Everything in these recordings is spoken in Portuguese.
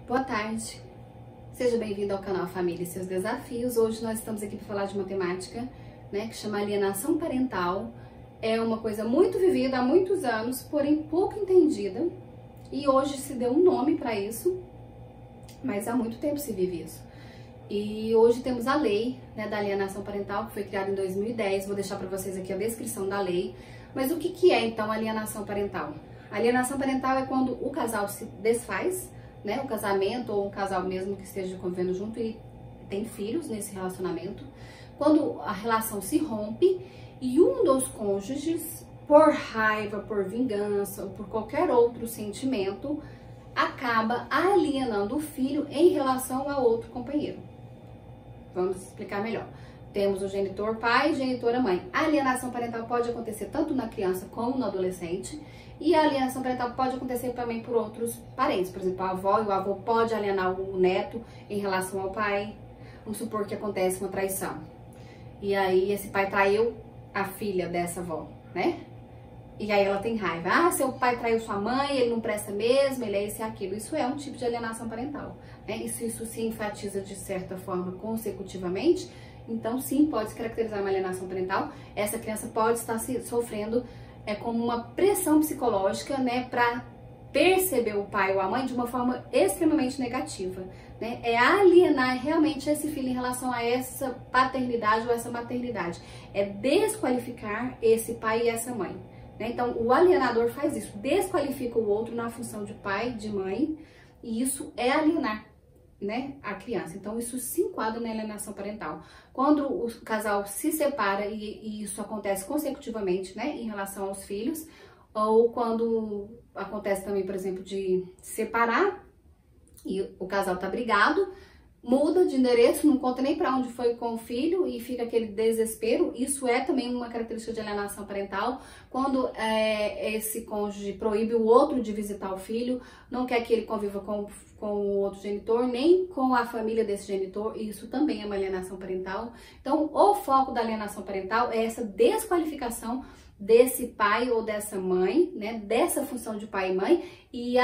Boa tarde, seja bem-vindo ao canal Família e Seus Desafios. Hoje nós estamos aqui para falar de uma temática, que chama alienação parental. É uma coisa muito vivida há muitos anos, porém pouco entendida, e hoje se deu um nome para isso, mas há muito tempo se vive isso. E hoje temos a lei da alienação parental, que foi criada em 2010, vou deixar para vocês aqui a descrição da lei. Mas o que é então alienação parental? A alienação parental é quando o casal se desfaz, o casamento ou um casal mesmo que esteja convivendo junto e tem filhos nesse relacionamento, quando a relação se rompe e um dos cônjuges, por raiva, por vingança ou por qualquer outro sentimento, acaba alienando o filho em relação a outro companheiro. Vamos explicar melhor. Temos o genitor pai e genitora mãe. A alienação parental pode acontecer tanto na criança como no adolescente. E a alienação parental pode acontecer também por outros parentes. Por exemplo, a avó e o avô pode alienar o neto em relação ao pai. Vamos supor que acontece uma traição. E aí esse pai traiu a filha dessa avó, E aí ela tem raiva. Ah, seu pai traiu sua mãe, ele não presta mesmo, ele é esse e aquilo. Isso é um tipo de alienação parental. E se isso se enfatiza de certa forma consecutivamente, então sim, pode se caracterizar uma alienação parental. Essa criança pode estar sofrendo como uma pressão psicológica, para perceber o pai ou a mãe de uma forma extremamente negativa, É alienar realmente esse filho em relação a essa paternidade ou essa maternidade. É desqualificar esse pai e essa mãe. Então, o alienador faz isso, desqualifica o outro na função de pai, de mãe, e isso é alienar, a criança. Então, isso se enquadra na alienação parental. Quando o casal se separa e isso acontece consecutivamente, em relação aos filhos, ou quando acontece também, por exemplo, de separar e o casal tá brigado, muda de endereço, não conta nem para onde foi com o filho e fica aquele desespero. Isso é também uma característica de alienação parental. Quando esse cônjuge proíbe o outro de visitar o filho, não quer que ele conviva com o outro genitor, nem com a família desse genitor, isso também é uma alienação parental. Então, o foco da alienação parental é essa desqualificação desse pai ou dessa mãe, dessa função de pai e mãe, e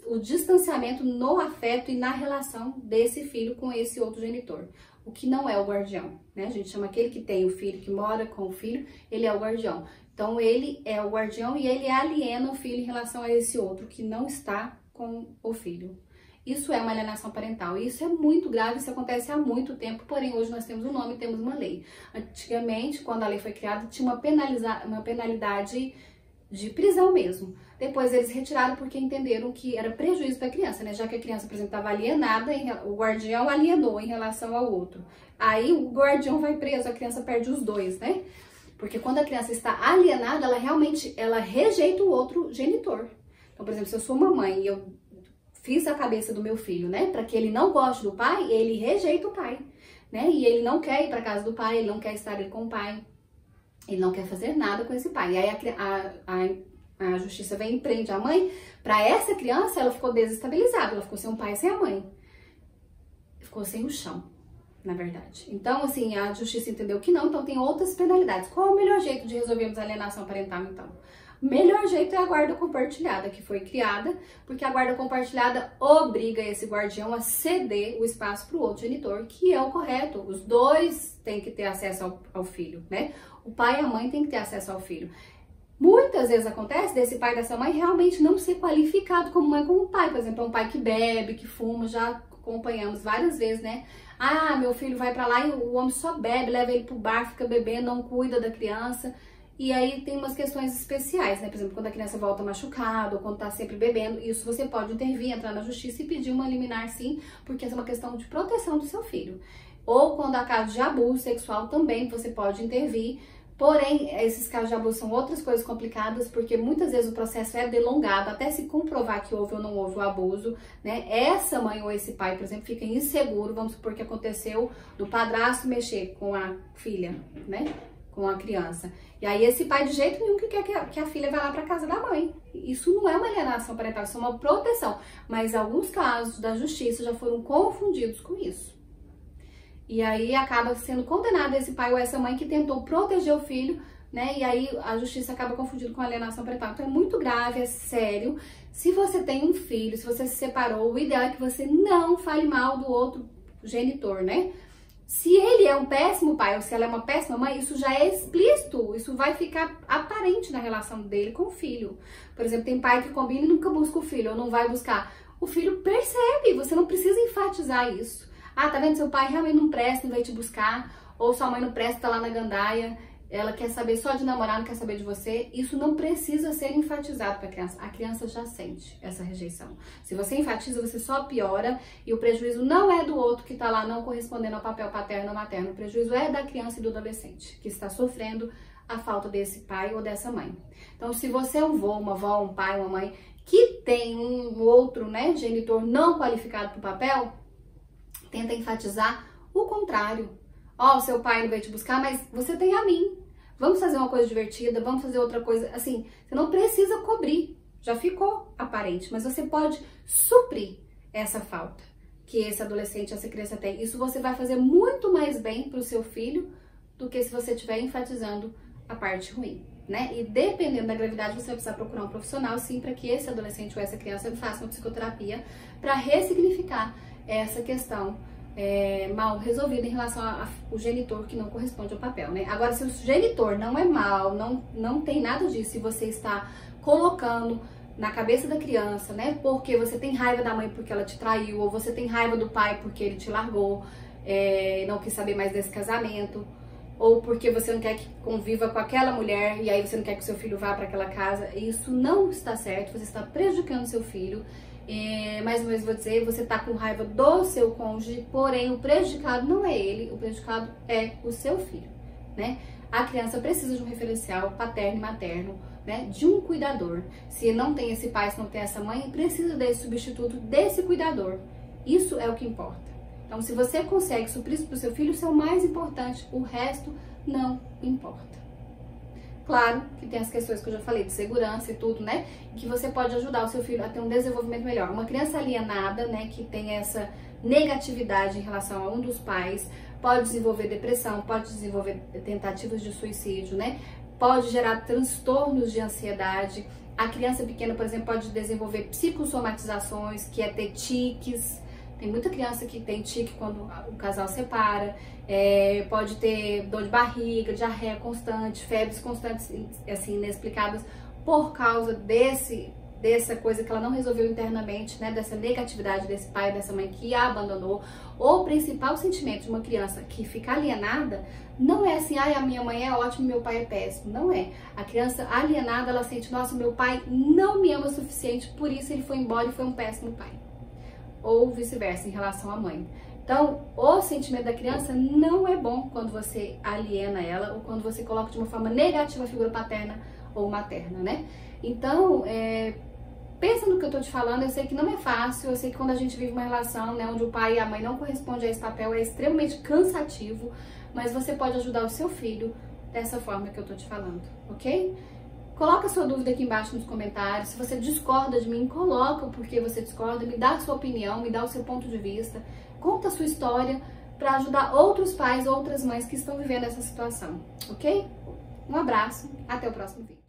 o distanciamento no afeto e na relação desse filho com esse outro genitor, o que não é o guardião, A gente chama aquele que tem o filho, que mora com o filho, ele é o guardião. Então, ele é o guardião e ele aliena o filho em relação a esse outro que não está com o filho. Isso é uma alienação parental e isso é muito grave, isso acontece há muito tempo, porém hoje nós temos um nome e temos uma lei. Antigamente, quando a lei foi criada, tinha uma penalidade de prisão mesmo. Depois eles retiraram porque entenderam que era prejuízo para a criança, Já que a criança, por exemplo, estava alienada, o guardião alienou em relação ao outro. Aí o guardião vai preso, a criança perde os dois, Porque quando a criança está alienada, ela rejeita o outro genitor. Então, por exemplo, se eu sou uma mãe e eu fiz a cabeça do meu filho, Para que ele não goste do pai, ele rejeita o pai, E ele não quer ir para casa do pai, ele não quer estar ali com o pai, ele não quer fazer nada com esse pai. E aí a justiça vem e prende a mãe. Para essa criança, ela ficou desestabilizada, ela ficou sem um pai e sem a mãe. Ficou sem o chão, na verdade. Então, assim, a justiça entendeu que não, então tem outras penalidades. Qual é o melhor jeito de resolvermos a alienação parental, então? O melhor jeito é a guarda compartilhada, que foi criada, porque a guarda compartilhada obriga esse guardião a ceder o espaço para o outro genitor, que é o correto. Os dois têm que ter acesso ao filho, O pai e a mãe têm que ter acesso ao filho. Muitas vezes acontece desse pai e dessa mãe realmente não ser qualificado como mãe, como pai. Por exemplo, um pai que bebe, que fuma, já acompanhamos várias vezes, Ah, meu filho vai para lá e o homem só bebe, leva ele pro bar, fica bebendo, não cuida da criança. E aí tem umas questões especiais, Por exemplo, quando a criança volta machucada ou quando tá sempre bebendo, isso você pode intervir, entrar na justiça e pedir uma liminar sim, porque essa é uma questão de proteção do seu filho. Ou quando há casos de abuso sexual também você pode intervir, porém esses casos de abuso são outras coisas complicadas, porque muitas vezes o processo é delongado até se comprovar que houve ou não houve o abuso, Essa mãe ou esse pai, por exemplo, fica inseguro, vamos supor que aconteceu do padrasto mexer com a filha, com a criança. E aí esse pai de jeito nenhum que quer que a filha vá lá para casa da mãe. Isso não é uma alienação parental, isso é uma proteção. Mas alguns casos da justiça já foram confundidos com isso. E aí acaba sendo condenado esse pai ou essa mãe que tentou proteger o filho né? E aí a justiça acaba confundindo com alienação parental. Então é muito grave, é sério. Se você tem um filho, se você se separou, o ideal é que você não fale mal do outro genitor, né? Se ele é um péssimo pai ou se ela é uma péssima mãe, isso já é explícito, isso vai ficar aparente na relação dele com o filho. Por exemplo, tem pai que combina e nunca busca o filho, ou não vai buscar. O filho percebe, você não precisa enfatizar isso. Ah, tá vendo? Seu pai realmente não presta, não vai te buscar, ou sua mãe não presta, tá lá na gandaia, ela quer saber só de namorar, não quer saber de você. Isso não precisa ser enfatizado para a criança. A criança já sente essa rejeição. Se você enfatiza, você só piora e o prejuízo não é do outro que está lá não correspondendo ao papel paterno ou materno. O prejuízo é da criança e do adolescente, que está sofrendo a falta desse pai ou dessa mãe. Então, se você é um vô, uma avó, um pai, uma mãe que tem um outro, né, genitor não qualificado para o papel, tenta enfatizar o contrário. Ó, seu pai não veio te buscar, mas você tem a mim. Vamos fazer uma coisa divertida, vamos fazer outra coisa. Assim, você não precisa cobrir, já ficou aparente, mas você pode suprir essa falta que esse adolescente, essa criança tem. Isso você vai fazer muito mais bem para o seu filho do que se você estiver enfatizando a parte ruim, né? E dependendo da gravidade, você vai precisar procurar um profissional, sim, para que esse adolescente ou essa criança faça uma psicoterapia para ressignificar essa questão mal resolvida em relação ao genitor que não corresponde ao papel, né? Agora, se o genitor não é mal, não tem nada disso, e você está colocando na cabeça da criança, né? Porque você tem raiva da mãe porque ela te traiu, ou você tem raiva do pai porque ele te largou, não quis saber mais desse casamento, ou porque você não quer que conviva com aquela mulher e aí você não quer que seu filho vá para aquela casa, isso não está certo, você está prejudicando seu filho. Mais uma vez vou dizer, você tá com raiva do seu cônjuge, porém o prejudicado não é ele, o prejudicado é o seu filho, né? A criança precisa de um referencial paterno e materno, né? De um cuidador. Se não tem esse pai, se não tem essa mãe, precisa desse substituto, desse cuidador. Isso é o que importa. Então, se você consegue suprir isso pro seu filho, isso é o mais importante, o resto não importa. Claro que tem as questões que eu já falei, de segurança e tudo, né? Que você pode ajudar o seu filho a ter um desenvolvimento melhor. Uma criança alienada, né, que tem essa negatividade em relação a um dos pais, pode desenvolver depressão, pode desenvolver tentativas de suicídio, né? Pode gerar transtornos de ansiedade. A criança pequena, por exemplo, pode desenvolver psicossomatizações, que é ter tiques. Tem muita criança que tem tique quando o casal separa, pode ter dor de barriga, diarreia constante, febres constantes, assim, inexplicadas, por causa dessa coisa que ela não resolveu internamente, né, dessa negatividade desse pai ou dessa mãe que a abandonou. O principal sentimento de uma criança que fica alienada não é assim, a minha mãe é ótima, meu pai é péssimo. Não é. A criança alienada, ela sente, nossa, meu pai não me ama o suficiente, por isso ele foi embora e foi um péssimo pai. Ou vice-versa, em relação à mãe. Então, o sentimento da criança não é bom quando você aliena ela ou quando você coloca de uma forma negativa a figura paterna ou materna, né? Então, pensa no que eu tô te falando, eu sei que não é fácil, eu sei que quando a gente vive uma relação, né, onde o pai e a mãe não correspondem a esse papel, é extremamente cansativo, mas você pode ajudar o seu filho dessa forma que eu tô te falando, ok? Coloca sua dúvida aqui embaixo nos comentários. Se você discorda de mim, coloca o porquê você discorda, me dá a sua opinião, me dá o seu ponto de vista, conta a sua história para ajudar outros pais, outras mães que estão vivendo essa situação, ok? Um abraço, até o próximo vídeo.